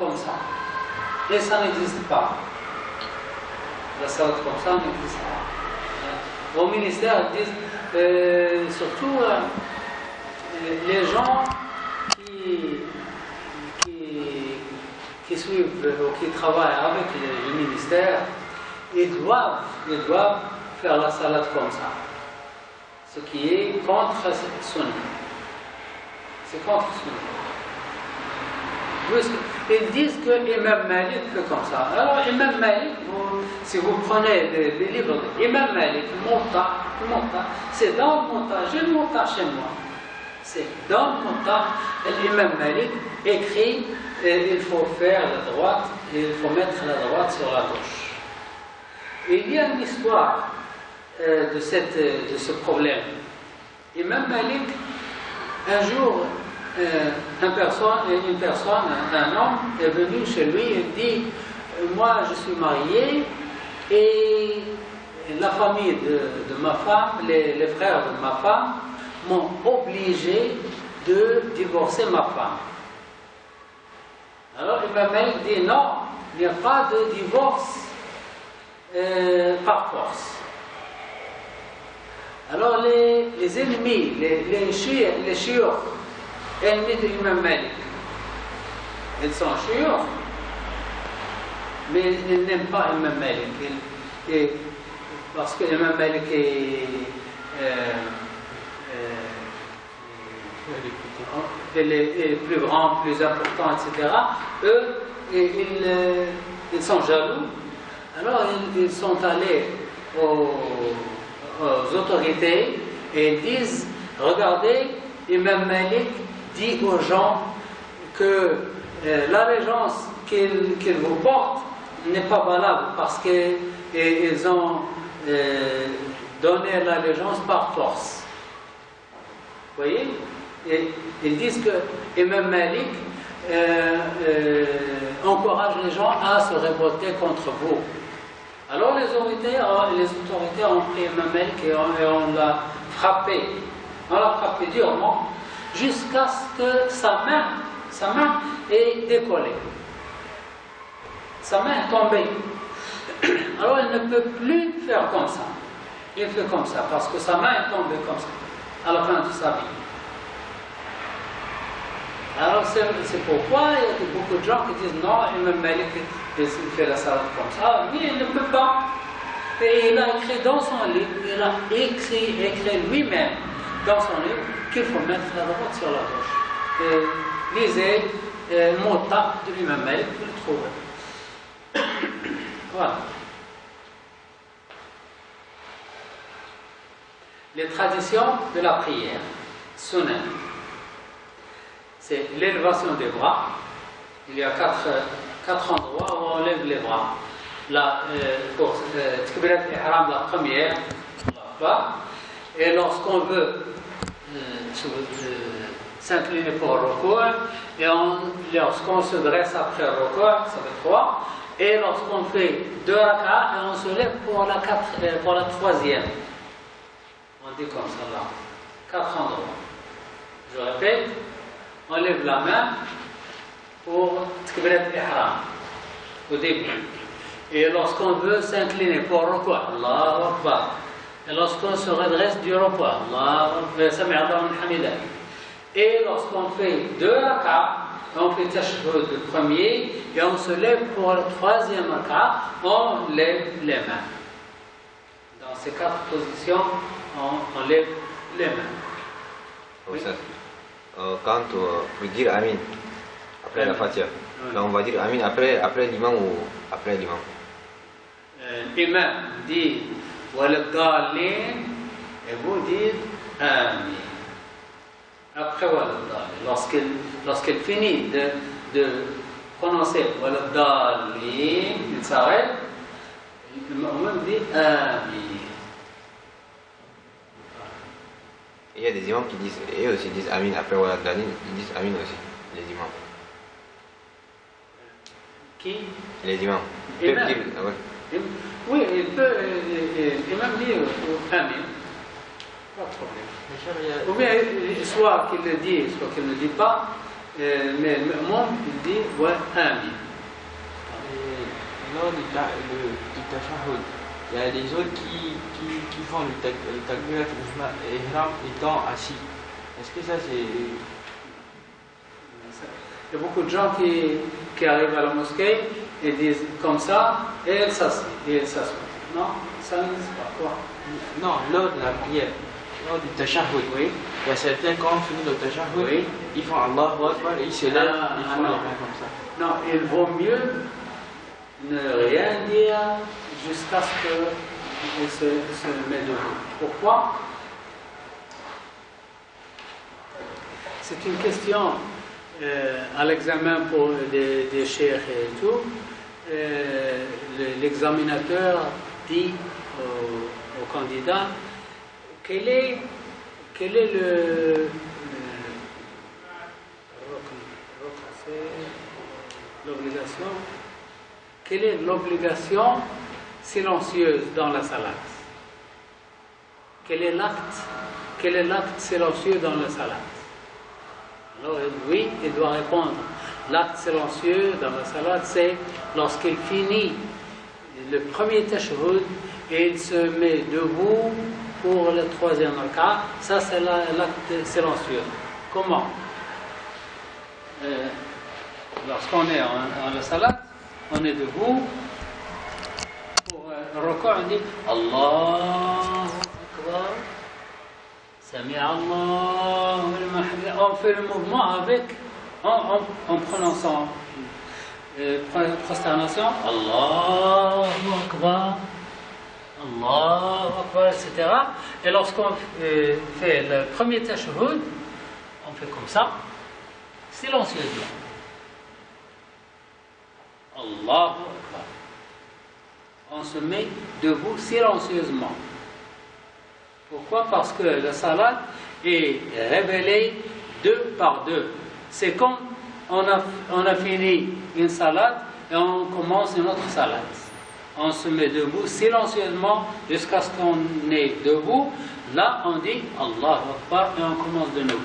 comme ça. Et ça n'existe pas. La salade comme ça n'existe pas. Au ministère, ils disent, surtout les gens qui suivent ou qui travaillent avec le ministère, ils doivent faire la salade comme ça. Ce qui est contre Sunni. C'est contre Sunni. Ils disent que Imam Malik fait comme ça. Alors Imam Malik, si vous prenez les livres d'Imam Malik, Muwatta, c'est dans le Muwatta, j'ai le Muwatta chez moi. C'est dans le Muwatta, l'Imam Malik écrit il faut faire la droite, il faut mettre la droite sur la gauche. Il y a une histoire de ce problème. Imam Malik, un jour, une personne, un homme est venu chez lui et dit moi je suis marié et la famille de ma femme, les frères de ma femme m'ont obligé de divorcer ma femme. Alors Imam Malik dit non, il n'y a pas de divorce par force. Alors les ennemis, les chiites, ennemis d'Imam Malik, ils sont chiites, mais ils n'aiment pas Imam Malik. Parce que Imam Malik est plus grand, plus important, etc. Eux, ils sont jaloux. Alors ils sont allés aux autorités et ils disent regardez, Imam Malik dit aux gens que l'allégeance qu'il vous porte n'est pas valable parce qu'ils ont donné l'allégeance par force. Vous voyez? Et ils disent que Imam Malik encourage les gens à se révolter contre vous. Alors les autorités ont pris Imam Malik et on l'a frappé. On l'a frappé durement jusqu'à ce que sa main est décollée. Sa main est tombée. Alors il ne peut plus faire comme ça. Il fait comme ça parce que sa main est tombée comme ça à la fin de sa vie. Alors c'est pourquoi il y a beaucoup de gens qui disent non, Imam Malik il fait la salade comme ça, mais il ne peut pas. Et il a écrit dans son livre, il a écrit lui-même dans son livre qu'il faut mettre la droite sur la gauche. Lisez Muwatta de l'Imam Malik, vous le trouvez. Voilà. Les traditions de la prière, Sunnah. C'est l'élévation des bras. Il y a quatre endroits où on lève les bras. Pour Takbirat al-Ihram, la première, et lorsqu'on veut s'incliner pour le recours, et lorsqu'on se dresse après le recours, ça fait 3, et lorsqu'on fait 2 rak'ahs, et on se lève pour la troisième. On dit comme ça là, 4 endroits. Je répète. On lève la main pour Takbirat al-Ihram au début. Et lorsqu'on veut s'incliner pour le recours, Allahu Akbar. Et lorsqu'on se redresse du recours, Allahu Akbar, Sami Allahu liman hamidah. Et lorsqu'on fait 2 rak'ahs, on fait tashahhud le premier et on se lève pour le troisième rak'ah, on lève les mains. Dans ces 4 positions, on lève les mains. Oui. Quand on dire Amin après la Fatiha, là on va dire Amin après l'imam ou après l'imam? L'imam dit Waladdallin et vous dites Amin. Après Waladdallin, lorsqu'il finit de prononcer Waladdallin, il s'arrête, l'imam dit Amin. Il y a des imams qui disent, et eux aussi disent Amin après Waladdallin, ils disent Amin aussi, les imams. Qui? Les imams. Ils peuvent dire, ouais. Oui, il peut, l'imam dit Amin. Pas de problème. Ou bien, soit qu'il le dit, soit qu'il ne le dit pas, mais le monde il dit ouais, amin. Et lors du tashahhud, il y a des autres qui font le takbirat al-ihram étant assis. Est-ce que ça c'est... Il y a beaucoup de gens qui arrivent à la mosquée et disent comme ça, et elles s'assoient. Non, ça n'existe pas. Quoi? Non, lors de la prière, lors du tashahhud, Oui. il y a certains quand on finit le tashahhud, Oui. ils font Allahu Akbar et ils se lèvent, ils font les non. mains comme ça. Non, il vaut mieux ne rien dire jusqu'à ce qu'il se met debout. Pourquoi? C'est une question à l'examen pour des cheikhs et tout. L'examinateur dit au candidat quel est l'obligation, quelle est l'obligation silencieuse dans la salat? Quel est l'acte silencieux dans la salat? Alors oui, il doit répondre. L'acte silencieux dans la salat, c'est lorsqu'il finit le premier tashahhud et il se met debout pour le troisième raka. Ça, c'est l'acte silencieux. Comment? Lorsqu'on est en la salat, on est debout. Pour le raka, on dit Allahu Akbar. Sami Allahu al-Mahdi. On fait le mouvement avec, en prononçant prosternation, Allahu Akbar, Allahu Akbar, etc. Et lorsqu'on fait le premier tashahhud, on fait comme ça, silencieusement. Allahu Akbar. On se met debout silencieusement. Pourquoi? Parce que la salat est révélée deux par deux. C'est comme on a fini une salat et on commence une autre salat. On se met debout silencieusement jusqu'à ce qu'on est debout. Là, on dit Allahu Akbar et on commence de nouveau.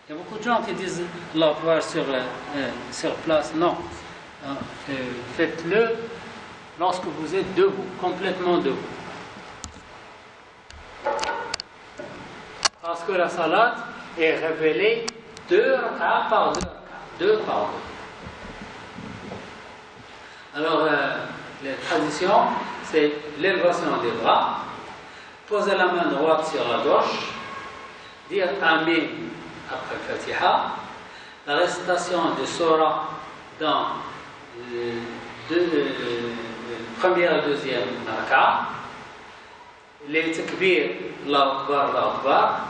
Il y a beaucoup de gens qui disent Allahu Akbar sur place. Non. Faites-le lorsque vous êtes debout, complètement debout. Parce que la salat est révélée deux rak'ah par deux par deux. Alors, les traditions, c'est l'élévation des bras, poser la main droite sur la gauche, dire Amin après le Fatiha, la récitation de Surah dans première et deuxième rak'ah, les takbir, Allahu Akbar, Allahu Akbar,